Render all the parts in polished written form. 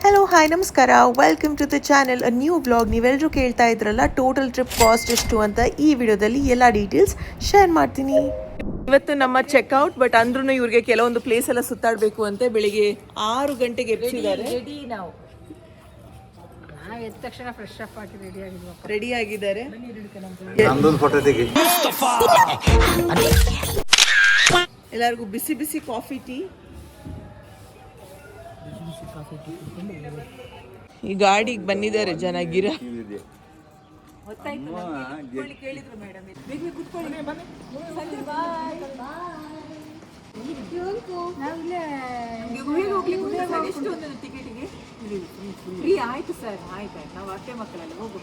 Hello hi ನಮಸ್ಕಾರ, welcome to the channel a new vlog. ನೀವೆಲ್ಲರೂ ಕೇಳ್ತಾ ಇದ್ರಲ್ಲ ಟೋಟಲ್ ಟ್ರಿಪ್ ಕಾಸ್ಟ್ ಎಷ್ಟು ಅಂತ. ಈ ವಿಡಿಯೋದಲ್ಲಿ ಎಲ್ಲ ಡೀಟೇಲ್ಸ್ ಶೇರ್ ಮಾಡ್ತೀನಿ. ಇವತ್ತು ನಮ್ಮ ಚೆಕ್ಔಟ್, ಬಟ್ ಅಂದ್ರೂ ಇವ್ರಿಗೆ ಕೆಲವೊಂದು ಪ್ಲೇಸ್ ಎಲ್ಲ ಸುತ್ತಾಡಬೇಕು ಅಂತ ಬೆಳಿಗ್ಗೆ 6 ಗಂಟೆಗೆ ಎಬ್ಬಿಸಿದ್ದಾರೆ. ರೆಡಿ ಆಗಿದ್ದಾರೆ. ಎಲ್ಲರಿಗೂ ಬಿಸಿ ಬಿಸಿ ಕಾಫಿ ಟೀ. ಈ ಗಾಡಿಗೆ ಬಂದಿದ್ದಾರೆ ಜನ. ಗಿರ ಆಯ್ತು ಸರ್, ಆಯ್ತು, ನಾವು ಅತ್ತೆ ಮಕ್ಕಳಲ್ಲಿ ಹೋಗು.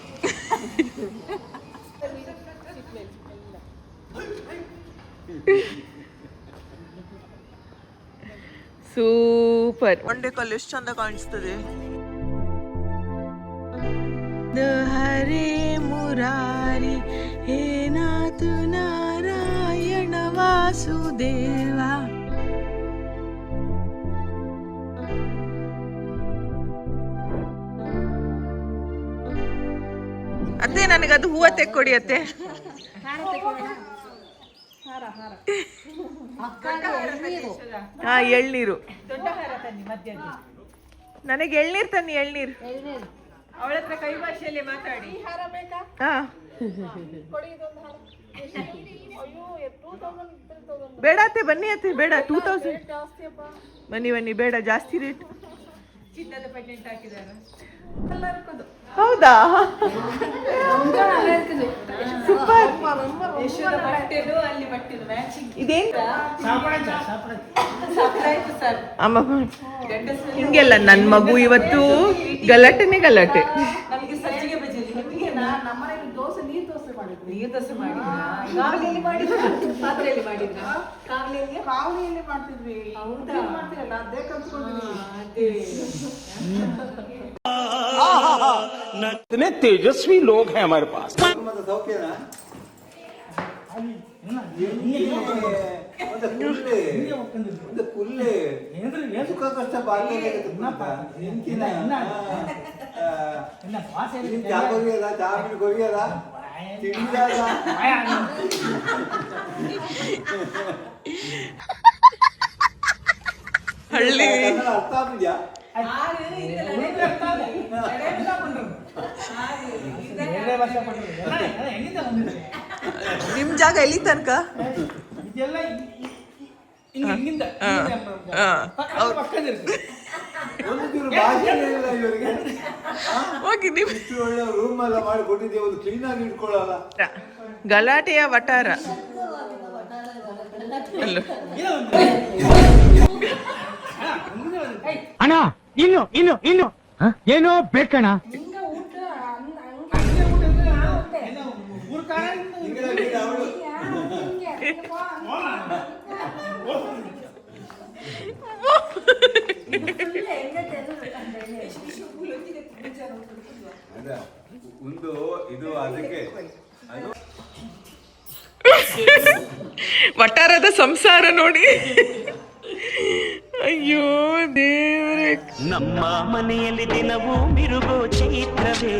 ಸೂಪರ್. ಒಂದೇ ಕಲ್ಲು ಎಷ್ಟು ಚಂದ ಕಾಣಿಸ್ತದೆ. ಹರೇ ಮುರಾರಿ ಹೇ ನಾಥ ನಾರಾಯಣ ವಾಸುದೇವ. ಅತ್ತೆ ನನಗದು ಹೂವ ತೆಕ್ಕೊಡಿ ಅತ್ತೆ. ಹಾ, ಎಳ್ನೀರು. ನನಗೆ ಎಳ್ನೀರು ತನ್ನಿ, ಎಳ್ನೀರು. ಅವಳ ಹತ್ರ ಕೈ ಭಾಷೆಯಲ್ಲಿ ಮಾತಾಡಿ. ಹಾ, ಬೇಡ ಅತ್ತೆ, ಬನ್ನಿ ಅತ್ತೆ, ಬೇಡ. 2000 ಬನ್ನಿ ಬನ್ನಿ, ಬೇಡ, ಜಾಸ್ತಿ ರೇಟ್. ಚಿನ್ನದ ಪೆಂಡೆಂಟ್ ಹಾಕಿದ್ದಾರೆ. ಹೌದಾ, ಸೂಪರ್. ಇದೇನ್ ಅಮ್ಮ ಹಿಂಗೆಲ್ಲ ನನ್ನ ಮಗು ಇವತ್ತು ಗಲಾಟೆನೆ ಗಲಾಟೆ. ನೀರು ದೋಸೆ ಮಾಡಿದ್ವಿ. इतने तेजस्वी लोग हैं हमारे पास. ಹಳ್ಳಿ ನಿಮ್ ಜಾಗ ಎಲ್ಲಿ ತನಕ? ಗಲಾಟೆಯ ವಟಾರ. ಅಣ್ಣ ಇನ್ನು ಇನ್ನು ಇನ್ನು ಏನೋ ಬೇಕಣ್ಣ. ವಟಾರದ ಸಂಸಾರ ನೋಡಿ. ಅಯ್ಯೋ ದೇವರೇ. ನಮ್ಮ ಮನೆಯಲ್ಲಿ ದಿನವೂ ಮಿರುಗೋ ಚೈತ್ರವೇ.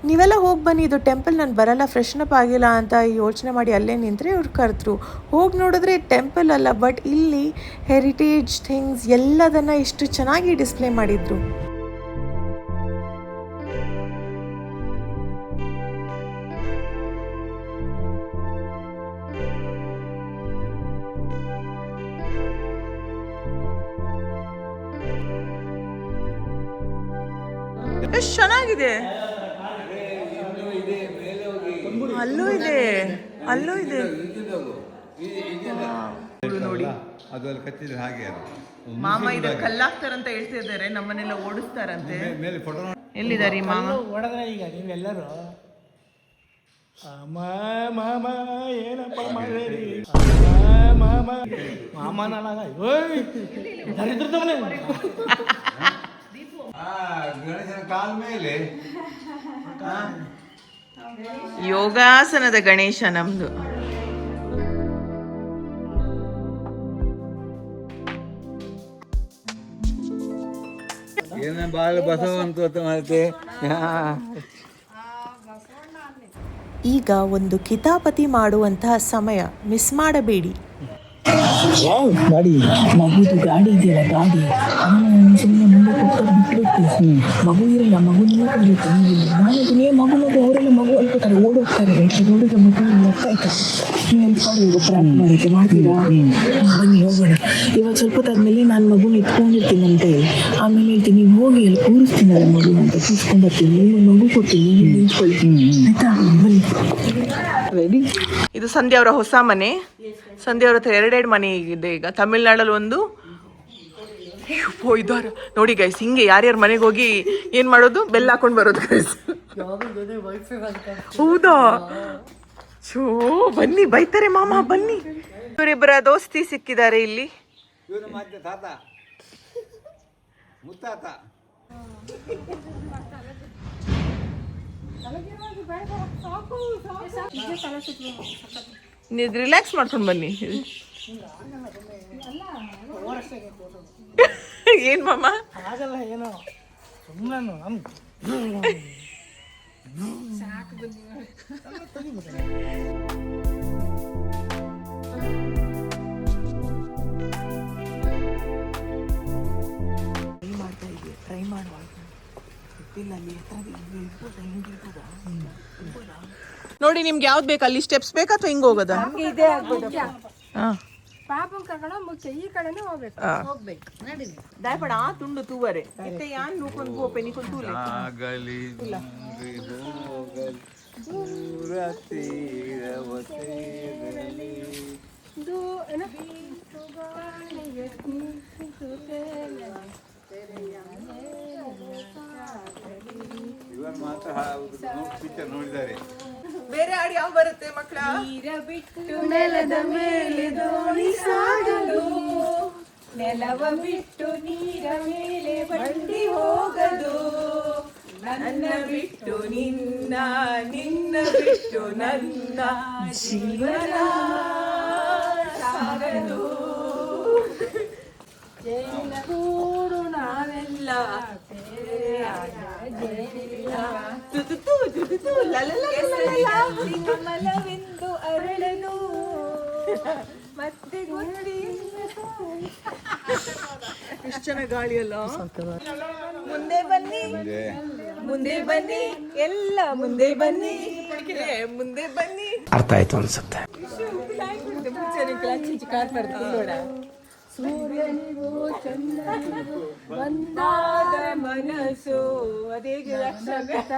ನೀವೆಲ್ಲ ಹೋಗಿ ಬನ್ನಿ, ಇದು ಟೆಂಪಲ್ ನಾನು ಬರಲ್ಲ, ಫ್ರೆಶ್ನಪ್ ಆಗಿಲ್ಲ ಅಂತ ಯೋಚನೆ ಮಾಡಿ ಅಲ್ಲೇ ನಿಂತರೆ ಇವ್ರು ಕರೆದ್ರು. ಹೋಗಿ ನೋಡಿದ್ರೆ ಟೆಂಪಲ್ ಅಲ್ಲ, ಬಟ್ ಇಲ್ಲಿ ಹೆರಿಟೇಜ್ ಥಿಂಗ್ಸ್ ಎಲ್ಲದನ್ನು ಇಷ್ಟು ಚೆನ್ನಾಗಿ ಡಿಸ್ಪ್ಲೇ ಮಾಡಿದ್ರು. ಎಷ್ಟು ಚೆನ್ನಾಗಿದೆ. ಅಲ್ಲೂ ಇದೆ, ಅಲ್ಲೂ ಇದೆ ನೋಡಿ. ಮಾಮ ಇದು ಕಲ್ಲಾಕ್ತಾರಂತ ಹೇಳ್ತಿದ್ದಾರೆ, ನಮ್ಮನ್ನೆಲ್ಲ ಓಡಿಸ್ತಾರಂತೆ. ಎಲ್ಲಿದ್ದಾರೆ ಈ ಮಾಮ? ಹೊಡೆದ್ರೆ ಈಗ ನೀವೆಲ್ಲರೂ ಮಾಮ ಏನಪ್ಪ ಮಾಡ್ರಿ ಮಾಮ ಮಾಮನಲ್ಲ ದರಿದ್ರದವನೇ. ಗಣೇಶನ ಕಾಲ ಮೇಲೆ ಯೋಗಾಸನದ ಗಣೇಶ ನಮ್ದು. ಏನಂತ ಬಾಳ ಬಸವಂತ ಮತ್ತೆ ಈಗ ಒಂದು ಕಿತಾಪತಿ ಮಾಡುವಂತಹ ಸಮಯ, ಮಿಸ್ ಮಾಡಬೇಡಿ. ಮಗುದು ಗಾಡಿ ಇದೆಯಲ್ಲ, ಗಾಡಿ ಅವನು ಸುಮ್ಮನೆ ಮುಂದೆ ಕೊಟ್ಟು ಬಿಟ್ಟಿರ್ತೀನಿ. ಮಗು ಇರಲ್ಲ, ಮಗು ನಿಲ್ಲಕ್ಕೆ ನಾನೇ ಮಗು ಅವರೆಲ್ಲ ಮಗು ಅನ್ಕೋತಾರೆ, ಓಡೋಗ್ತಾರೆ. ರೋಡಿಗೆ ಮಗು ಹೋಗ್ತಾ ಇತ್ತು. ನೀವು ಎಲ್ಪಾಡಿ ಪ್ರಾರಂಭ ಮಾಡೋಕ್ಕೆ ಮಾಡ್ತೀರಾ? ಬನ್ನಿ ಹೋಗೋಣ. ಇವಾಗ ಸ್ವಲ್ಪ ಹೊತ್ತಾದ್ಮೇಲೆ ನಾನು ಮಗುನ ಇಟ್ಕೊಂಡಿರ್ತೀನಿ ಅಂತ ಹೇಳಿ, ಆಮೇಲೆ ಹೇಳ್ತೀನಿ ನೀವು ಹೋಗಿ ಅಲ್ಲಿ ಕೂರಿಸ್ತೀನಲ್ಲ ಮಗು ಅಂತ ಕೂರಿಸ್ಕೊಂಡು ಬರ್ತೀನಿ. ನಿಮ್ಮ ಮಗು ಕೊಡ್ತೀನಿ, ನೀವು ನಿಂತ್ಕೊಳ್ಳಿ ಆಯ್ತಾ? ಬನ್ನಿ. ರೆಡಿ? ಇದು ಸಂಧ್ಯಾ ಅವರ ಹೊಸ ಮನೆ. ಸಂಧ್ಯಾ ಅವ್ರ ಹತ್ರ ಎರಡೆರಡು ಮನೆ ಇದೆ ಈಗ. ತಮಿಳ್ನಾಡಲ್ಲಿ ಒಂದು, ಇದಾರ ನೋಡಿ ಗೈಸ್. ಹಿಂಗೆ ಯಾರ್ಯಾರ ಮನೆಗೆ ಹೋಗಿ ಏನ್ ಮಾಡೋದು, ಬೆಲ್ಲ ಹಾಕೊಂಡು ಬರೋದು ಗೈಸ್. ಹೌದಾ? ಶೋ ಬನ್ನಿ, ಬೈತಾರೆ ಮಾಮ, ಬನ್ನಿ. ಇವರಿಬ್ಬರ ದೋಸ್ತಿ ಸಿಕ್ಕಿದ್ದಾರೆ ಇಲ್ಲಿ. ಇವನು ಮತ್ತೆ ತಾತ ಮುತ್ತಾತ. ನೀವು ರಿಲ್ಯಾಕ್ಸ್ ಮಾಡ್ಕೊಂಡು ಬನ್ನಿ. ಏನ್ ಮಾಮ? ಆಗಲ್ಲ, ಏನೋ ಸುಮ್ಮನೆ ಟ್ರೈ ಮಾಡುವಾಗ ನೋಡಿ ನಿಮ್ಗೆ ಯಾವ್ದು ಬೇಕು, ಅಲ್ಲಿ ಸ್ಟೆಪ್ಸ್ ಬೇಕಾ ಅಥವಾ ಹಿಂಗ್ ಹೋಗೋದಾ? ಇದೇ ಆಗ್ಬೋದು. ಪಾಪನ್ ಕರ್ಕೊಂಡು ಮುಚ್ಚ ಈ ಕಡೆನೇ ಹೋಗ್ಬೇಕು. ದಯಪಡ ಆ ತುಂಡು ತೂವರೆ ಇತ್ತೆ ಯಾನ್ ನೂಕೊಂಡು ಗೋ ಪೆನಿಕೊಂಡು ತೂಲೆ ಆಗಲಿ ದೂರ ತೀರವ ಸೇರಲಿ. ಇವರು ಮಾತ್ರ ಪಿಕ್ಚರ್ ನೋಡಿದ್ದಾರೆ. ಬೇರೆ ಹಾಡು ಯಾವ ಬರುತ್ತೆ ಮಕ್ಕಳ? ಬಿಟ್ಟು ನೆಲದ ಮೇಲೆ ದೋಣಿ ಸಾಗಲು, ನೆಲವ ಬಿಟ್ಟು ನೀರ ಮೇಲೆ ಬಂಡಿ ಹೋಗದು, ನನ್ನ ಬಿಟ್ಟು ನಿನ್ನ, ನಿನ್ನ ಬಿಟ್ಟು ನನ್ನ ಜೀವನ ಸಾಗದು. ಜೈಲಿನ ಕೂಡು ನಾವೆಲ್ಲ ಕಮಲವೆಂದು ಅರಳನು ಮತ್ತೆ ಎಷ್ಟು ಚೆನ್ನಾಗಿ ಗಾಳಿ ಅಲ್ಲ. ಮುಂದೆ ಬನ್ನಿ, ಮುಂದೆ ಬನ್ನಿ, ಎಲ್ಲ ಮುಂದೆ ಬನ್ನಿ, ಮುಂದೆ ಬನ್ನಿ. ಅರ್ಥ ಆಯ್ತು ಅನ್ಸುತ್ತೆ. ಸೂರ್ಯನಿಗೂ ಚಂದ್ರನಿಗೂ ಒಂದಾದ ಮನಸ್ಸು, ಅದೇ ಕೂತ.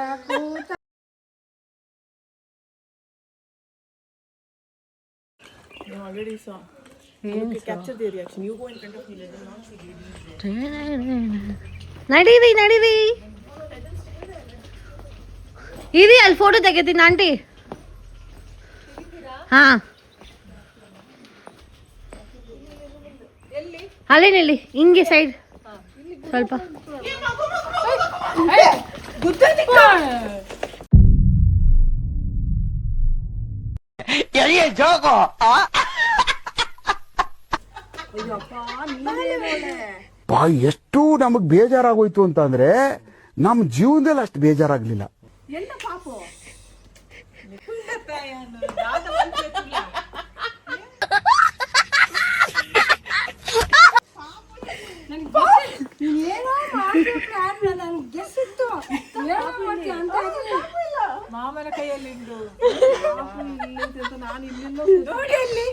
Already saw. Okay, capture the reaction. You go in front of me. Let them not see. ನಡೀರಿ ನಡೀರಿ, ಇರಿ ಅಲ್ಲಿ ಫೋಟೋ ತೆಗಿತೀನಿ ಆಂಟಿ. ಹಾ ಅಲ್ಲೇ ನಿಲ್ಲಿ, ಹಿಂಗೆ ಸೈಡ್ ಸ್ವಲ್ಪ. ಎಷ್ಟು ನಮಗ್ ಬೇಜಾರಾಗೋಯ್ತು ಅಂತಂದ್ರೆ ನಮ್ ಜೀವನದಲ್ಲಿ ಅಷ್ಟು ಬೇಜಾರಾಗ್ಲಿಲ್ಲ. ಮಾಮನ ಕೈಯಲ್ಲಿ ನಾನು ಇಲ್ಲಿಂದ ನೋಡಿ ಅಲ್ಲಿ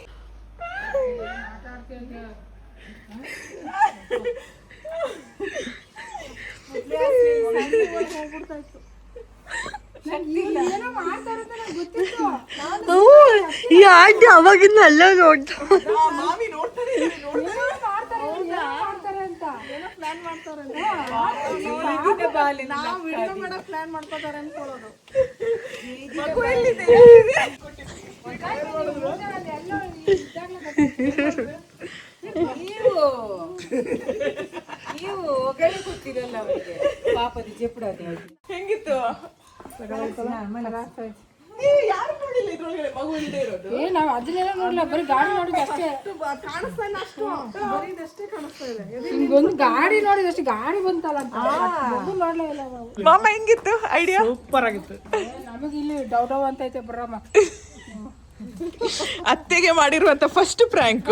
ಈ ಆಂಟಿ ಅವಾಗಿಂದ ಎಲ್ಲ ನೋಡ್ತಾ ಪ್ಲಾನ್ ಮಾಡ್ಕೋತಾರೆ ಅನ್ಕೊಳ್ಳೋದು. ನೀವು ಹೊಗಳಿ ಕೊಡ್ತೀರಲ್ಲ ಅವರಿಗೆ, ಪಾಪದ ಜೆಪ್ಪಡದೆ ಹೆಂಗಿತ್ತು? ಯಾರು ನೋಡಿಲ್ಲ ಇದ್ರೊಳಗಡೆ ಮಗು ಇಲ್ಲದೆ ಇರೋದು. ನಾವು ಅದನ್ನೆಲ್ಲ ನೋಡಲ್ಲ, ಬರೀ ಗಾಡಿ ನೋಡಿದ ಅಷ್ಟೇ. ಕಾಣಿಸ್ತಾ ಇಲ್ಲ ಅಷ್ಟು, ಬರೀದಷ್ಟೇ ಕಾಣಿಸ್ತಾ ಇದೆ. ಹಿಂಗೊಂದು ಗಾಡಿ ನೋಡಿದಷ್ಟು, ಗಾಡಿ ಬಂತಲ್ಲ ಅಂತ ಮಗು ನೋಡ್ಲೇ ಇಲ್ಲ ನಾವು. ಮಾಮ ಹೆಂಗಿತ್ತು ಐಡಿಯಾ? ಸೂಪರ್ ಆಗಿತ್ತು. ನಮಗೆ ಇಲ್ಲಿ ಡೌ ಡೌ ಅಂತ ಐತೆ ಬರಮ್ಮ. ಅತ್ತೆಗೆ ಮಾಡಿರುವಂತ ಫಸ್ಟ್ ಪ್ರ್ಯಾಂಕ್.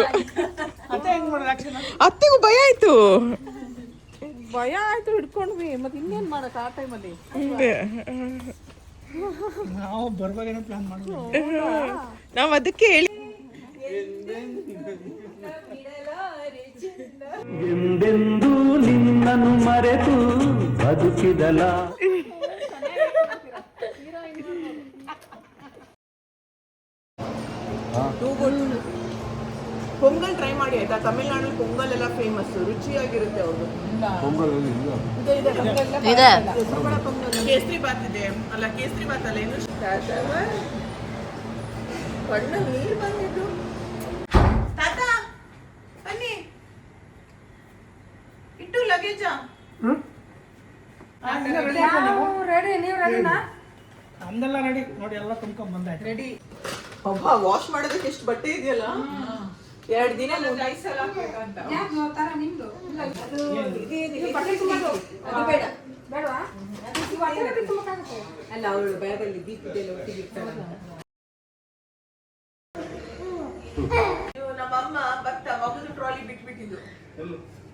ಅತ್ತೆ ಹೆಂಗ್ ಮಾಡೋದು ಆಕ್ಷನ್? ಅತ್ತೆಗೂ ಭಯ ಆಯ್ತು. ಭಯ ಆಯ್ತು, ಹಿಡ್ಕೊಂಡ್ವಿ. ಮತ್ತೆ ಇನ್ನೇನ್ ಮಾಡಕ್ ಆ ಟೈಮಲ್ಲಿ? ನಾವು ಬರ್ಬೇಕೇನೋ ಪ್ಲಾನ್ ಮಾಡಿದ್ವಿ. ನಾವ್ ಅದಕ್ಕೆ ಹೇಳಿ ಎಂದೆಂದೂ ನಿನ್ನನ್ನು ಮರೆತು ಬದುಕಿದಲ. ಪೊಂಗಲ್ ಟ್ರೈ ಮಾಡಿ ಆಯ್ತಾ? ತಮಿಳ್ನಾಡಲ್ಲಿ ಪೊಂಗಲ್ ಎಲ್ಲ ಫೇಮಸ್, ರುಚಿಯಾಗಿರುತ್ತೆ ಅವ್ರದ್ದು. ಕೇಸರಿ ಬಾತ್ ಇದೆ ಅಲ್ಲ, ಕೇಸರಿ ಬಾತ್ ಅಲ್ಲ, ಏನು ಕಣ್ಣಲ್ಲಿ ನೀರು ಬಂದಿದ್ದು. ತಾತ ಬನ್ನಿ, ಇಟ್ಟು ಲಗೇಜ ರೆಡಿ, ನೀವು ರೆಡಿನಾ? ನಮ್ದೆಲ್ಲ ರೆಡಿ ನೋಡಿ, ಎಲ್ಲ ತುಂಬ್ಕೊಂಡ್ ಬಂದಾಯ್ತು. ರೆಡಿ. ಅಬ್ಬ, ವಾಶ್ ಮಾಡೋದಕ್ಕೆ ಎಷ್ಟು ಬಟ್ಟೆ ಇದೆಯಲ್ಲ. 2 ದಿನ 5 ಸಲ ಹಾಕ್ಬೇಕಂತ. ನಿಮ್ದು ಬೇಡವಾ? ಅಲ್ಲ, ಅವಳು ಬ್ಯಾಗಲ್ಲಿ ದೀಪದೆಲ್ಲ ಒಟ್ಟಿಗೆ ಇರ್ತಾರಲ್ಲ. ನಮ್ಮಮ್ಮ ಬರ್ತಾ ಮಗುದು ಟ್ರಾಲಿ ಬಿಟ್ಬಿಟ್ಟಿದ್ದು.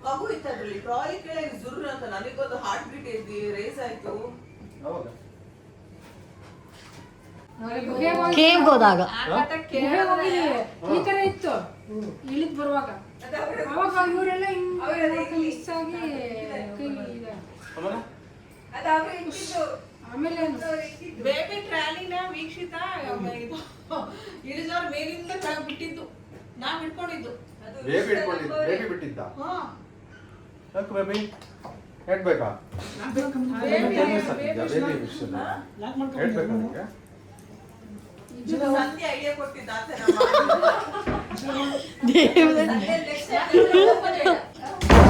ಮಗು ಇತ್ತು ಅದ್ರಲ್ಲಿ, ಟ್ರಾಲಿ ಕೆಳಗೆ ಜುರ್ರು ಅಂತ ನನಗೊಂದು ಹಾರ್ಟ್ ಬೀಟ್ ರೇಸ್ ಆಯ್ತು. ಹೋದಾಗ ಈ ತರ ಇತ್ತು, ಇಳಿದ್ ಬರುವಾಗ ಅವಾಗ ಇವರೆಲ್ಲ ಮಿಸ್ ಆಗಿ ಆಮೇಲೆ ಬೇಬಿ ಟ್ರಾಲಿನ ವೀಕ್ಷಿತ ಇಳಿದವ್ರ ಮೇಲಿಂದ ಕೆಳಗೆ ಬಿಟ್ಟಿದ್ದು, ನಾವ್ ಹಿಡ್ಕೊಂಡಿದ್ದು. ಬೇಬಿ ಬಿಟ್ಟಿದ್ದ. ಬೇಬಿ ಹೇಳ್ಬೇಕಾ? ಸಂಧ್ಯಾ ಐಡಿಯಾ ಕೊಟ್ಟಿದ್ದ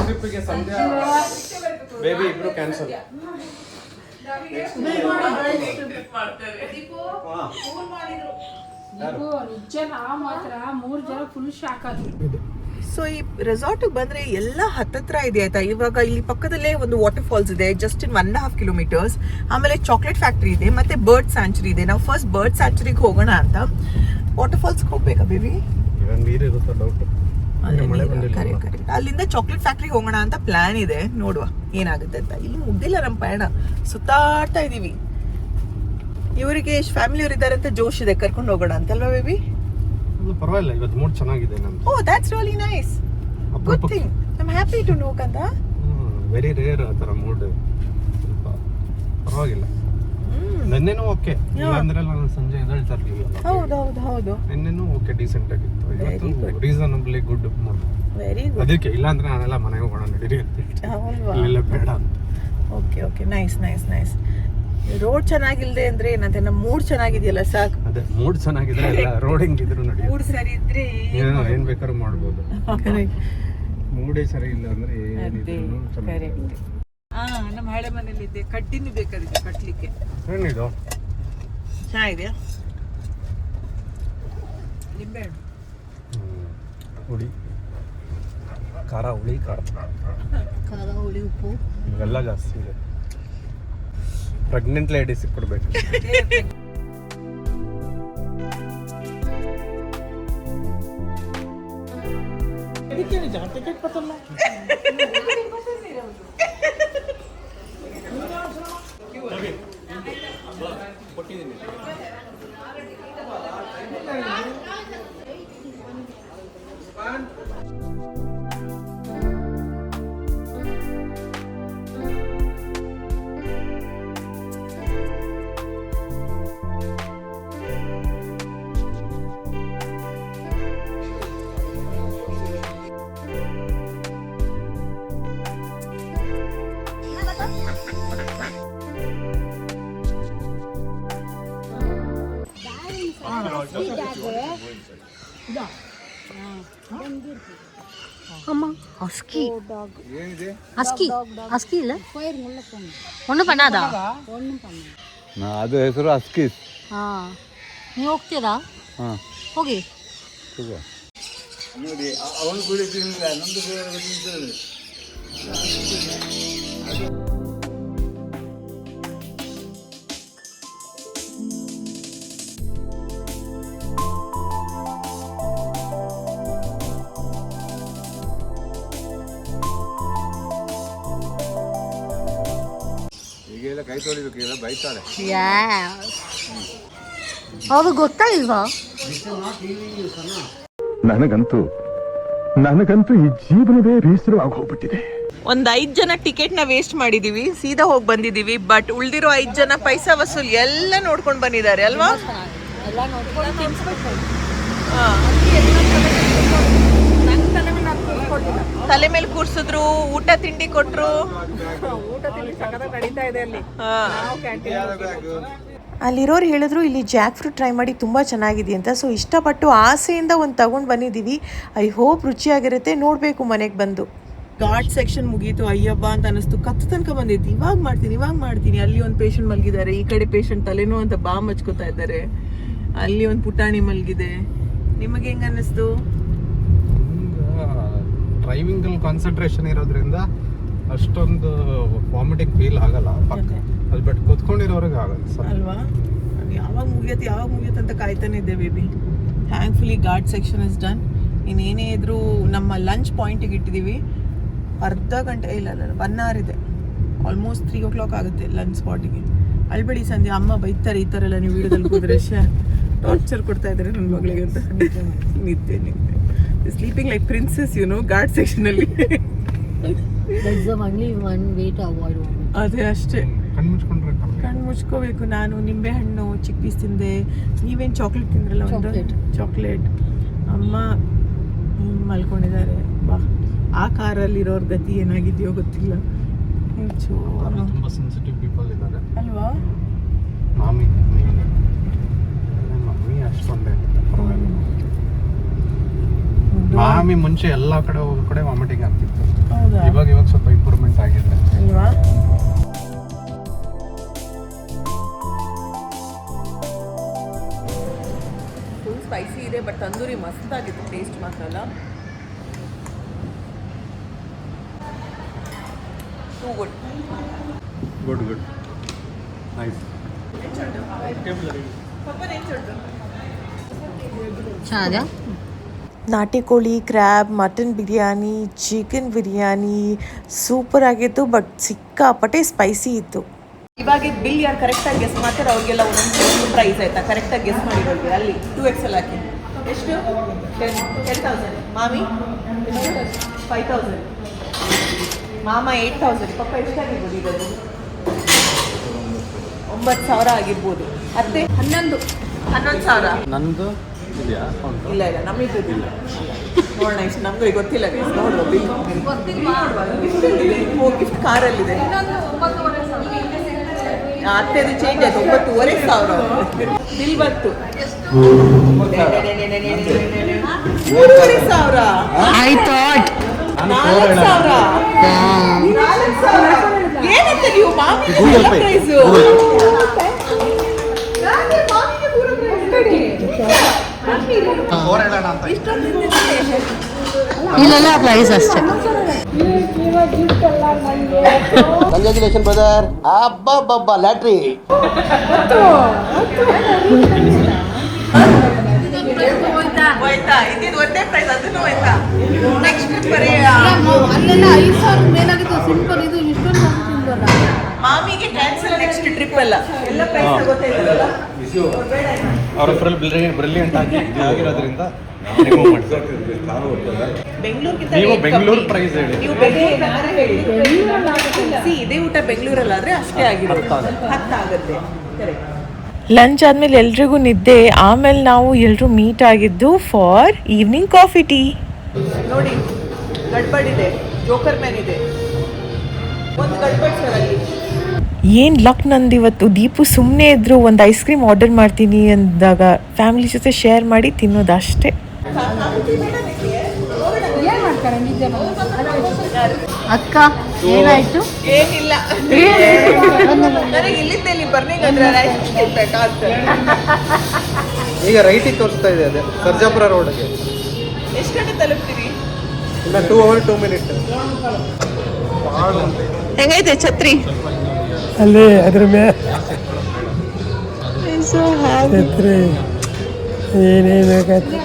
ಟ್ರಿಪ್ಪಿಗೆ ಸಂಧ್ಯಾ ಬೇಬಿ ಇಬ್ರು ಕ್ಯಾನ್ಸಲ್. ನಿಜ ನಾವು ಮಾತ್ರ 3 ಜನ ಫುಲ್ ಶಾಕ್ ಆದ್ರು. ಸೊ ಈ ರೆಸಾರ್ಟ್ ಬಂದ್ರೆ ಎಲ್ಲ ಹತ್ತತ್ರ ಇದೆ ಆಯ್ತಾ. ಇವಾಗ ಇಲ್ಲಿ ಪಕ್ಕದಲ್ಲೇ ಒಂದು ವಾಟರ್ ಫಾಲ್ಸ್ ಇದೆ, ಜಸ್ಟ್ ಇನ್ 1.5 ಕಿಲೋಮೀಟರ್ಸ್. ಆಮೇಲೆ ಚಾಕ್ಲೇಟ್ ಫ್ಯಾಕ್ಟ್ರಿ ಇದೆ, ಮತ್ತೆ ಬರ್ಡ್ ಸ್ಯಾಂಚುರಿ ಇದೆ. ನಾವು ಫಸ್ಟ್ ಬರ್ಡ್ ಸ್ಯಾಂಚುರಿಗೆ ಹೋಗೋಣ ಅಂತ. ವಾಟರ್ ಫಾಲ್ಸ್ ಹೋಗ್ಬೇಕಾ ಬೇಬಿ? ಅಲ್ಲಿಂದ ಚಾಕ್ಲೇಟ್ ಫ್ಯಾಕ್ಟ್ರಿಗೆ ಹೋಗೋಣ ಅಂತ ಪ್ಲಾನ್ ಇದೆ, ನೋಡುವ ಏನಾಗುತ್ತೆ ಅಂತ. ಇಲ್ಲಿ ಮುಗ್ದಿಲ್ಲ ನಮ್ಮ ಪಯಣ, ಸುತ್ತಾಡ್ತಾ ಇದೀವಿ. ಇವರಿಗೆ ಫ್ಯಾಮಿಲಿ ಅವ್ರು ಇದ್ದಾರೆ ಅಂತ ಜೋಶ್ ಇದೆ, ಕರ್ಕೊಂಡು ಹೋಗೋಣ ಅಂತಲ್ವಾ ಬೇಬಿ? ಪರವಾಗಿಲ್ಲ, ಇವತ್ತು ಮೂಡ್ ಚೆನ್ನಾಗಿದೆ ನಮ್ದು. Oh, that's really nice, good thing. I am happy to know ಕಂದ. ವೆರಿ ರೇರ್ ಆ ಥರ ಮೂಡ್, ಸ್ವಲ್ಪ ಪರವಾಗಿಲ್ಲ. ನೆನ್ನೆನೂ ಓಕೆ, ಇಲ್ಲಾಂದ್ರೆ ನಾನು ಸಂಜೆ ಎದ್ದೇಳ್ತಾ ಇರ್ಲಿಲ್ಲ. ಹೌದು ನೆನ್ನೆನೂ ಓಕೆ, ಡೀಸೆಂಟ್ ಆಗಿತ್ತು. ಇವತ್ತು reasonably good mood. Very good. ಅದಕ್ಕೆ ಇಲ್ಲಾಂದ್ರೆ ನಾನೆಲ್ಲ ಮನೆಗೆ ಹೋಗೋಣ ನಡೀರಿ ಅಂತ ಇಲ್ಲೆಲ್ಲ ಬೇಡ ಅಂತ. Okay nice. ರೋಡ್ ಚೆನ್ನಾಗಿಲ್ದೆ ಅಂದ್ರೆ ಏನಂತೆ, ನಮ್ಮ ಮೂಡ್ ಚೆನ್ನಾಗಿದೆಯಲ್ಲ ಸಾಕು. ಅದೇ ಮೂಡ್ ಚೆನ್ನಾಗಿದ್ರೆ ಎಲ್ಲ ರೋಡ್ ಹೆಂಗಿದ್ರು ನೋಡಿ, ಮೂಡ್ ಸರಿ ಇದ್ರೆ ಏನ್ ಬೇಕಾದ್ರೂ ಮಾಡ್ಬೋದು. ಮೂಡೇ ಸರಿ ಇಲ್ಲ ಅಂದ್ರೆ ಏನಿದ್ರು ಚೆನ್ನಾಗಿ. ನಮ್ಮ ಹಳೆ ಮನೇಲಿ ಇದ್ದೆ, ಕಡ್ಡಿನೂ ಬೇಕಾದಿತ್ತು ಕಟ್ಲಿಕ್ಕೆ. ಏನಿದು ಚೆನ್ನಾಗಿದೆಯಾ? ಲಿಂಬೆಹಣ್ಣು, ಹುಳಿ ಖಾರ, ಹುಳಿ ಖಾರ, ಹುಳಿ, ಉಪ್ಪು ಇವೆಲ್ಲ ಜಾಸ್ತಿ ಇದೆ. ಪ್ರೆಗ್ನೆಂಟ್ ಲೇಡೀಸ್ ಕೊಡ್ಬೇಕು. ಟಿಕೆಟ್ ಬರ್ತಲ್ಲ. ஆமா ஹஸ்கி ஹஸ்கி ஹஸ்கி இல்ல ஒண்ணும் பண்ணாதா ಅದು ಹೆಸರು ಅಸ್ಕಿಸ್. ನೀವು ಹೋಗ್ತೀರಾ? ಹೋಗಿ. ಈಗೆಲ್ಲ ಕೈ ತೊಳಿಬೇಕು, ಎಲ್ಲ ಬೈತಾಳೆ. ಅವ್ರು ಗೊತ್ತಾಗಿಲ್ವಾ? ನನಗಂತೂ ಈ ಜೀವನವೇ ಬೇಸರವಾಗಿ ಹೋಗ್ಬಿಟ್ಟಿದೆ. ಒಂದ್ 5 ಜನ ಟಿಕೆಟ್ ನ ವೇಸ್ಟ್ ಮಾಡಿದೀವಿ, ಸೀದಾ ಹೋಗಿ ಬಂದಿದೀವಿ. ಬಟ್ ಉಳ್ದಿರೋ 5 ಜನ ಪೈಸಾ ವಸೂಲ್ ಎಲ್ಲ ನೋಡ್ಕೊಂಡು ಬಂದಿದ್ದಾರೆ ಅಲ್ವಾ? ಎಲ್ಲ ನೋಡ್ಕೊಂಡು ತಲೆ ಮೇಲೆ ಕೂರ್ಸಿದ್ರು, ಊಟ ತಿಂಡಿ ಕೊಟ್ರು. ಊಟ ತಿಂಡಿ ಸಕತ್ತಾಗಿ ನಡೀತಾ ಇದೆ ಅಲ್ಲಿ. ನಾವು ಕ್ಯಾಂಟೀನ್ ಅಲ್ಲಿರೋರು ಹೇಳಿದ್ರು ಇಲ್ಲಿ ಜಾಕ್ ಫ್ರೂಟ್ ಟ್ರೈ ಮಾಡಿ ತುಂಬ ಚೆನ್ನಾಗಿದೆ ಅಂತ. ಸೊ ಇಷ್ಟಪಟ್ಟು ಆಸೆಯಿಂದ ಒಂದು ತಗೊಂಡು ಬಂದಿದ್ದೀವಿ. ಐ ಹೋಪ್ ರುಚಿಯಾಗಿರುತ್ತೆ, ನೋಡಬೇಕು ಮನೆಗೆ ಬಂದು. ಘಾಟ್ ಸೆಕ್ಷನ್ ಮುಗೀತು, ಅಯ್ಯಬ್ಬ ಅಂತ ಅನಿಸ್ತು. ಕತ್ತು ತನಕ ಬಂದಿತ್ತು, ಇವಾಗ ಮಾಡ್ತೀನಿ. ಅಲ್ಲಿ ಒಂದು ಪೇಷಂಟ್ ಮಲಗಿದ್ದಾರೆ, ಈ ಕಡೆ ಪೇಷಂಟ್ ತಲೆನೋ ಅಂತ ಬಾಂಬ್ ಹಚ್ಕೋತಾ ಇದ್ದಾರೆ. ಅಲ್ಲಿ ಒಂದು ಪುಟಾಣಿ ಮಲಗಿದೆ. ನಿಮಗೆ ಹೆಂಗ ಅನ್ನಿಸ್ತು? ಡ್ರೈವಿಂಗ್ ಅಲ್ಲಿ ಕಾನ್ಸಂಟ್ರೇಷನ್ ಇರೋದ್ರಿಂದ ಅಷ್ಟೊಂದು ವಾಮಿಟಿಂಗ್ ಫೀಲ್ ಆಗಲ್ಲ. ಅಲ್ಲಿ ಬಟ್ ಕೂತ್ಕೊಂಡಿರೋರಿಗೆ ಆಗಲ್ಲ ಅಲ್ವಾ? ಯಾವಾಗ ಮುಗಿಯತ್ತೆ ಅಂತ ಕಾಯ್ತಾನೆ ಇದ್ದೆ baby. Thankfully ghat section is done. ಇನ್ನೇನೇ ಇದ್ರೂ ನಮ್ಮ ಲಂಚ್ ಪಾಯಿಂಟಿಗೆ ಇಟ್ಟಿದ್ದೀವಿ. ಅರ್ಧ ಗಂಟೆ ಇಲ್ಲ 1 hour ಇದೆ. ಆಲ್ಮೋಸ್ಟ್ 3 o'clock ಆಗುತ್ತೆ ಲಂಚ್ ಸ್ಪಾಟಿಗೆ. ಅಲ್ಬೇಡಿ ಸಂಧ್ಯಾ, ಅಮ್ಮ ಬೈತಾರೆ ಈ ಥರ ಎಲ್ಲ ನೀವು ವಿಡಿಯೋದಲ್ಲಿ ಕೂತ್ರೆ. ಟಾರ್ಚರ್ ಕೊಡ್ತಾ ಇದ್ದಾರೆ ನನ್ನ ಮಗಳಿಗೆ ಅಂತ. ನಿದ್ದೆ sleeping like princess ghat section ಅಲ್ಲಿ. ಅದೇ ಅಷ್ಟೇ, ಕಣ್ಣು ಮುಚ್ಕೋಬೇಕು. ನಾನು ನಿಂಬೆ ಹಣ್ಣು ಚಿಕ್ಕ ಪೀಸ್ ತಿಂದೆ. ನೀವೇನು ಚಾಕ್ಲೇಟ್ ತಿಂದ್ರಲ್ಲ? ಒಂದು ಚಾಕ್ಲೇಟ್. ಅಮ್ಮ ಮಲ್ಕೊಂಡಿದ್ದಾರೆ. ಬಾ, ಆ ಕಾರಲ್ಲಿರೋರ್ ಗತಿ ಏನಾಗಿದೆಯೋ ಗೊತ್ತಿಲ್ಲ. ತುಂಬಾ ಸೆನ್ಸಿಟಿವ್ ಪೀಪಲ್ ಇದ್ದಾರೆ ಅಲ್ವಾ? ಮಮ್ಮಿ ಅಷ್ಟೊಂದೇ ಮಾಮಿ ಮುಂಚೆ ಎಲ್ಲ ಕಡೆ ಹೋಗೋ ಕಡೆ ವಾಮಿಟಿಂಗ್ ಆಗ್ತಿತ್ತು. ಇವಾಗ ಸ್ವಲ್ಪ ಇಂಪ್ರೂವ್ಮೆಂಟ್ ಆಗಿದೆ ಅಲ್ವಾ? ಫುಲ್ ಸ್ಪೈಸಿ ಇದೆ, ಬಟ್ ತಂದೂರಿ ಮಸ್ತ್ ಆಗಿತ್ತು. ಟೇಸ್ಟ್ ಮಾತ್ರ ಅಲ್ಲ, ಟೂ ಗುಡ್. ನೈಸ್. ಚೆನ್ನಾಗಿದೆ. ನಾಟಿ ಕೋಳಿ, crab, mutton biryani, chicken biryani super ಆಗಿತ್ತು. ಬಟ್ ಸಿಕ್ಕಾಪಟ್ಟೆ ಸ್ಪೈಸಿ ಇತ್ತು. ಇವಾಗ ಬಿಲ್ ಯಾರು ಕರೆಕ್ಟಾಗಿ ಗೆಸ್ ಮಾಡ್ತಾರೆ ಅವ್ರಿಗೆಲ್ಲ ಒಂದೊಂದು ಪ್ರೈಸ್ ಆಯ್ತಾ? ಕರೆಕ್ಟಾಗಿ ಗೆಸ್ ಮಾಡಿರೋರಿಗೆ ಅಲ್ಲಿ 2XL ಹಾಕಿ. ಎಷ್ಟು? 10,000. ಮಾಮಿ 5,000. ಮಾಮ 8,000. ಪಪ್ಪ ಎಷ್ಟಾಗಿರ್ಬೋದು ಇರೋದು? 9,000 ಆಗಿರ್ಬೋದು. ಅತ್ತೆ 11,000. ನಂದು ಇಲ್ಲ ನಮಗೆ ಗೊತ್ತಿಲ್ಲ. ನೋಡೋಣ, ಇಷ್ಟು ನಮ್ಗೆ ಗೊತ್ತಿಲ್ಲ. ನೋಡುವ ಬಿಲ್. ಗಿಫ್ಟ್ ಕಾರಲ್ಲಿದೆ. ಅತ್ತೆದು ಚೇಂಜ್ ಆಯ್ತು. 9,500 ಬಿಲ್ ಬಂತು. 3,500. ಆಯ್ತು. 4,000. ಏನಂತ ನೀವು ಮಾಮಿ ಪ್ರೈಸು? ಇಲ್ಲೆಲ್ಲ ಪ್ರೈಸ್ ಅಷ್ಟೇ. Congratulation brother. ಅಬ್ಬಬ್ಬಬ್ಬ ಲ್ಯಾಟ್ರಿ. ಹೋಯ್ತಾ? ಇದ್ದಿದ್ದು ಒಂದೇ ಪ್ರೈಸ್, ಅದನ್ನು ಹೋಯ್ತಾ? ನೆಕ್ಸ್ಟ್ ಬರೀ ಅಲ್ಲೆಲ್ಲ 5,000 ಮೇಲಾಗಿತ್ತು. ಸಿಂಪಲ್ ಇದು ಇಷ್ಟೊಂದು ಮಾಮಿಗೆ ಕ್ಯಾನ್ಸಲ್. ನೆಕ್ಸ್ಟ್ ಟ್ರಿಪ್ ಎಲ್ಲ ಪ್ರೈಸ್ ತಗೋತಾ ಇದ್ದಾರಲ್ಲ. ಅವ್ರ ಬ್ರಿಲಿಯಂಟ್ ಆಗಿರೋದ್ರಿಂದ ಬೆಂಗಳೂರು ಪ್ರೈಸ್ ಹೇಳಿ. ನೀವು ಬೆಂಗಳೂರು ಹೇಳಿ. ಇದೇ ಊಟ ಬೆಂಗಳೂರಲ್ಲಾದ್ರೆ ಅಷ್ಟೇ ಆಗಿರೋದು, 10 ಆಗುತ್ತೆ. ಲಂಚ್ ಆದ್ಮೇಲೆ ಎಲ್ರಿಗೂ ನಿದ್ದೆ. ಆಮೇಲೆ ನಾವು ಎಲ್ಲರೂ ಮೀಟ್ ಆಗಿದ್ದು ಫಾರ್ ಈವ್ನಿಂಗ್ ಕಾಫಿ ಟೀ. ನೋಡಿ, ಗಡ್ಬಡ್ ಇದೆ, ಜೋಕರ್ ಮ್ಯಾನ್ ಇದೆ, ಒಂದು ಗಡ್ಬಡ್ ಸರ್ ಅಲ್ಲಿ. ಏನು ಲಕ್ ನಂದು ಇವತ್ತು. ದೀಪು ಸುಮ್ಮನೆ ಇದ್ರು, ಒಂದು ಐಸ್ ಕ್ರೀಮ್ ಆರ್ಡರ್ ಮಾಡ್ತೀನಿ ಅಂದಾಗ ಫ್ಯಾಮಿಲಿ ಜೊತೆ ಶೇರ್ ಮಾಡಿ ತಿನ್ನೋದು ಅಷ್ಟೇ. ಏನ್ ಮಾಡ್ತಾರೆ ನಿದ್ದೆ ಅಕ್ಕ ಏನಾಯ್ತು? ಏನಿಲ್ಲ, ನನಗೆ ಇಲ್ಲಿದ್ದೆ ನೀವು ಬರ್ನಿಗಂದ್ರೆ ಈಗ ರೈಟಿಗೆ ತೋರಿಸ್ತಾ ಇದೆ ಅದೇ ಸರ್ಜಾಪುರ ರೋಡ್ಗೆ. ಎಷ್ಟು ಗಂಟೆ ತಲುಪ್ತೀವಿ? ಇನ್ನು 2 hours 2 minutes. ಹೆಂಗೈತೆ ಛತ್ರಿ? ಅಲ್ಲಿ ಅದ್ರ ಮೇಲೆ ಛತ್ರಿ ಏನೇನಾಗತ್ತೆ.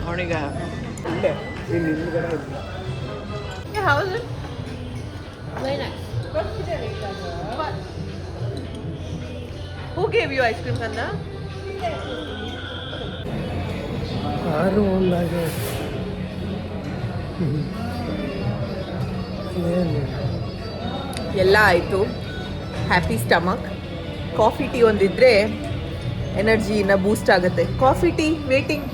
ಅವನಿಗೆ Who gave you ice cream, Kanna? ಆರು ಒಂದಾಗೆ ಎಲ್ಲ ಆಯಿತು. Happy stomach. ಕಾಫಿ ಟೀ ಒಂದಿದ್ರೆ ಎನರ್ಜಿ ಇನ್ನ ಬೂಸ್ಟ್ ಆಗುತ್ತೆ. Coffee tea waiting.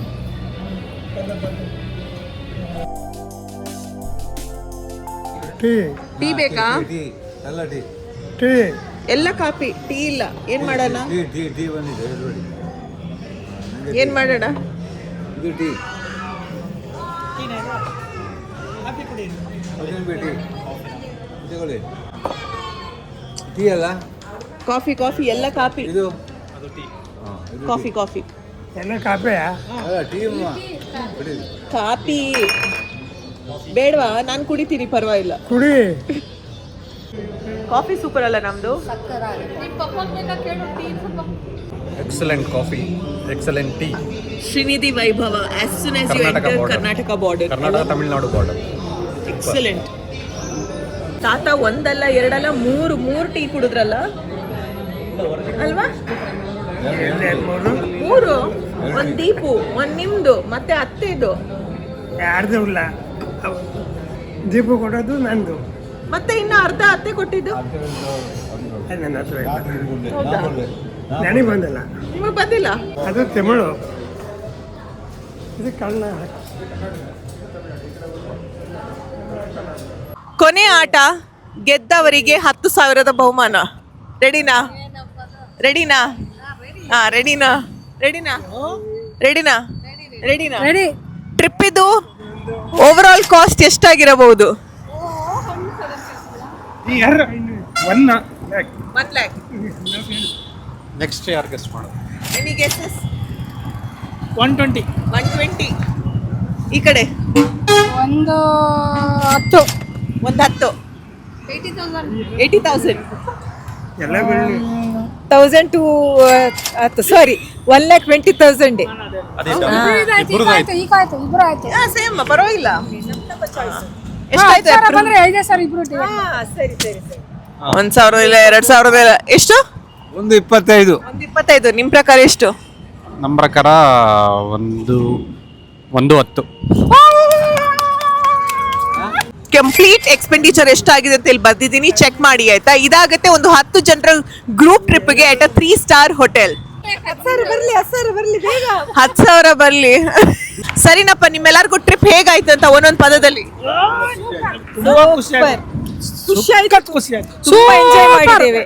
ಟೀ ಬೇಕಾ? ಟೀ ಎಲ್ಲ ಕಾಫಿ, ಟೀ ಇಲ್ಲ. ಏನ್ ಮಾಡೋಣ? ಏನ್ ಮಾಡೋಣ? ಕಾಫಿ ಕಾಫಿ ಎಲ್ಲ ಕಾಫಿ. ಕಾಫಿ ಕಾಫಿ ಎಲ್ಲ ಕಾಫಿಯಾ? ಕಾಫಿ ಬೇಡವಾ? ನಾನು ಕುಡಿತೀನಿ, ಪರವಾಗಿಲ್ಲ. ಕುಡಿ. ಕಾಫಿ ಸೂಪರ್ ಅಲ್ಲ ನಮ್ದು? Excellent coffee, excellent tea. Srinidhi Vaibhava as soon as you enter Karnataka border. Karnataka Tamil Nadu border. Excellent. ತಾತ ಒಂದಲ್ಲ ಎರಡಲ್ಲ ಮೂರು ಟೀ ಕುಡಿದ್ರಲ್ಲ ಅಲ್ವಾ? ಮೂರು. ಒಂದ್ ದೀಪು, ಒಂದ್ ನಿಮ್ದು, ಮತ್ತೆ ಅತ್ತೆದು, ಯಾರ್ದು ಇಲ್ಲ. ದೀಪು ಕೊಡೋದು ನಂದು. ಮತ್ತೆ ಇನ್ನ ಅರ್ಧ ಅತ್ತೆ ಕೊಟ್ಟಿದ್ದು ನನ್ನ ಹತ್ರ ಇಲ್ಲ. ನನಗೆ ಬಂದಿಲ್ಲ. ನಿಮಗ್ ಬಂದಿಲ್ಲ? ಅದು ತಮಿಳು, ಇದು ಕಳ್ಳ. ಕೊನೆ ಆಟ, ಗೆದ್ದವರಿಗೆ 10,000 ಬಹುಮಾನ. ರೆಡಿನಾ? ರೆಡಿನಾ? ಹಾ, ರೆಡಿನಾ? ರೆಡಿನಾ? ರೆಡಿನಾ? ರೆಡಿನಾ? ಟ್ರಿಪ್ ಇದು ಓವರ್ ಆಲ್ ಕಾಸ್ಟ್ ಎಷ್ಟಾಗಿರಬಹುದು? 1 lakh. ನೆಕ್ಸ್ಟ್ ಯಾರು ಗೆಸ್ಟ್ ಮಾಡೋದು? Any guesses? 120. 120. ಈ ಕಡೆ ಒಂದು 10. ಒಂದು 10. 80,000. ಎಲ್ಲ ಬೆಳ್ಳಿ. 1,000 to ಸಾರಿ 1,20,000. ಇಬ್ರು ಆಯ್ತು. ಸೇಮ್, ಪರವಾಗಿಲ್ಲ. ಎಷ್ಟಾಯ್ತು? ಬಂದ್ರೆ 5,000 ಇಬ್ರು. ಸರಿ. 1,000 ಇಲ್ಲ, 2,000 ಇಲ್ಲ. ಎಷ್ಟು? 125. 125. ನಿಮ್ ಪ್ರಕಾರ ಎಷ್ಟು? ನಮ್ಮ ಪ್ರಕಾರ ಒಂದು 10. ಕಂಪ್ಲೀಟ್ ಎಕ್ಸ್ಪೆಂಡಿಚರ್ ಎಷ್ಟಾಗಿದೆ ಅಂತ ಇಲ್ಲಿ ಬರ್ದಿದ್ದೀನಿ, ಚೆಕ್ ಮಾಡಿ ಆಯ್ತಾ. ಇದಾಗತ್ತೆ ಒಂದು 10 ಜನರ ಗ್ರೂಪ್ ಟ್ರಿಪ್ಗೆ ಅಟ್ 3 star ಹೋಟೆಲ್. 10,000 ಬರ್ಲಿ. ಸರಿನಪ್ಪ, ನಿಮ್ಮೆಲ್ಲರಿಗೂ ಟ್ರಿಪ್ ಹೇಗಾಯ್ತು ಅಂತ ಒಂದೊಂದು ಪದದಲ್ಲಿ. ಖುಷಿ ಆಯ್ತು. ತುಂಬಾ ಎಂಜಾಯ್ ಮಾಡಿದ್ದೇವೆ.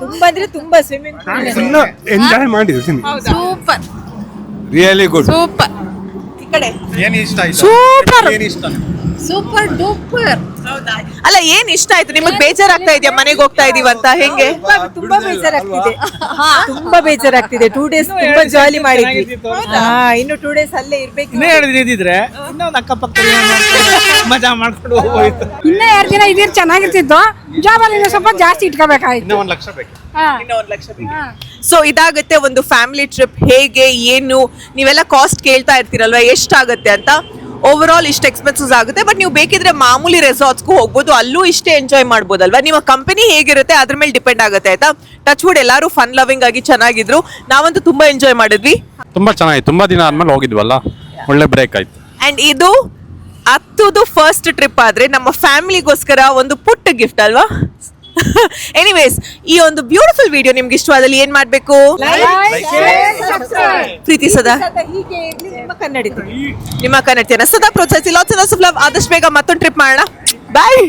ತುಂಬಾ ಅಂದ್ರೆ ತುಂಬಾ ಸ್ವಿಮ್ಮಿಂಗ್ ಫುಲ್ ಎಂಜಾಯ್ ಮಾಡಿದ್ದೀನಿ. Super really good. ಸೂಪರ್. ಈ ಕಡೆ ಏನು ಇಷ್ಟ ಆಯ್ತು? ಸೂಪರ್. ಏನು ಇಷ್ಟ? Super duper. ಹೌದಾ? ಅಲ್ಲ, ಏನ್ ಇಷ್ಟ ಆಯ್ತು ನಿಮಗ್? ಬೇಜಾರಾಗ್ತಾ ಇದೆಯಾ ಮನೆಗೆ ಹೋಗ್ತಾ ಇದೀವಂತ? ಹೆಂಗೆ? ತುಂಬಾ ಬೇಜಾರಾಗ್ತಿದೆ. ತುಂಬಾ ಬೇಜಾರಾಗ್ತಿದೆ. 2 days ತುಂಬಾ ಜಾಲಿ ಮಾಡಿದ್ವಿ. ಇನ್ನು 2 days ಅಲ್ಲೇ ಇರ್ಬೇಕು. ಇದ್ರೆ ಇನ್ನೊಂದು ಅಕ್ಕಪಕ್ಕದಲ್ಲಿ ಮಜಾ ಮಾಡ್ಕೊಂಡು ಹೋಗ್ಬೋಯ್ತು. ಇನ್ನ 2 ದಿನ ಇದ್ರೆ ಚೆನ್ನಾಗಿರ್ತಿತ್ತು. ಜಾಬಲ್ಲಿ ಇನ್ನೂ ಸ್ವಲ್ಪ ಜಾಸ್ತಿ ಇಟ್ಕೋಬೇಕಾಯ್ತು. ಇನ್ನೂ 1 ಲಕ್ಷ ಬೇಕು. ಇನ್ನೂ 1 ಲಕ್ಷ ಬೇಕು. ಸೊ ಇದಾಗತ್ತೆ ಒಂದು ಫ್ಯಾಮಿಲಿ ಟ್ರಿಪ್. ಹೇಗೆ ಏನು ನೀವೆಲ್ಲ ಕಾಸ್ಟ್ ಕೇಳ್ತಾ ಇರ್ತೀರಲ್ವಾ, ಎಷ್ಟಾಗತ್ತೆ ಅಂತ. ಓವರ್ ಆಲ್ ಇಷ್ಟು ಎಕ್ಸ್ಪೆನ್ಸಸ್ ಆಗುತ್ತೆ. ಬಟ್ ನೀವು ಬೇಕಿದ್ರೆ ಮಾಮೂಲಿ ರೆಸಾರ್ಟ್ಸ್ಗೂ ಹೋಗ್ಬೋದು, ಅಲ್ಲೂ ಇಷ್ಟೇ ಎಂಜಾಯ್ ಮಾಡ್ಬೋದಲ್ವಾ. ನಿಮ್ಮ ಕಂಪನಿ ಹೇಗಿರುತ್ತೆ ಅದ್ರ ಮೇಲೆ ಡಿಪೆಂಡ್ ಆಗುತ್ತೆ ಆಯ್ತಾ. ಟಚ್ ವುಡ್ ಎಲ್ಲರೂ ಫನ್ ಲವಿಂಗ್ ಆಗಿ ಚೆನ್ನಾಗಿದ್ರು. ನಾವಂತೂ ತುಂಬಾ ಎಂಜಾಯ್ ಮಾಡಿದ್ವಿ. ತುಂಬಾ ಚೆನ್ನಾಗಿತ್ತು. ತುಂಬಾ ದಿನ ಆದ್ಮೇಲೆ ಹೋಗಿದ್ವಲ್ಲ, ಒಳ್ಳೆ ಬ್ರೇಕ್ ಆಯ್ತು. ಅಂಡ್ ಇದು 10ದು ಫಸ್ಟ್ ಟ್ರಿಪ್ ಆದ್ರೆ ನಮ್ಮ ಫ್ಯಾಮಿಲಿಗೋಸ್ಕರ ಒಂದು ಪುಟ್ಟ ಗಿಫ್ಟ್ ಅಲ್ವಾ. ಎನಿವೇಸ್, ಈ ಒಂದು ಬ್ಯೂಟಿಫುಲ್ ವಿಡಿಯೋ ನಿಮ್ಗೆ ಇಷ್ಟವಾದಲ್ಲಿ ಏನ್ ಮಾಡ್ಬೇಕು? ಪ್ರೀತಿ ಸದಾ ಹೀಗೆ ಇರ್ಲಿ ನಿಮ್ಮ ಕನ್ನಡಿಗರು. ನಿಮ್ಮ ಕನ್ನಡತಿಯನ್ನ ಸದಾ ಪ್ರೋತ್ಸಾಹಿಸಿ. Lots of love. ಆದಷ್ಟು ಬೇಗ ಮತ್ತೊಂದು ಟ್ರಿಪ್ ಮಾಡೋಣ. ಬಾಯ್.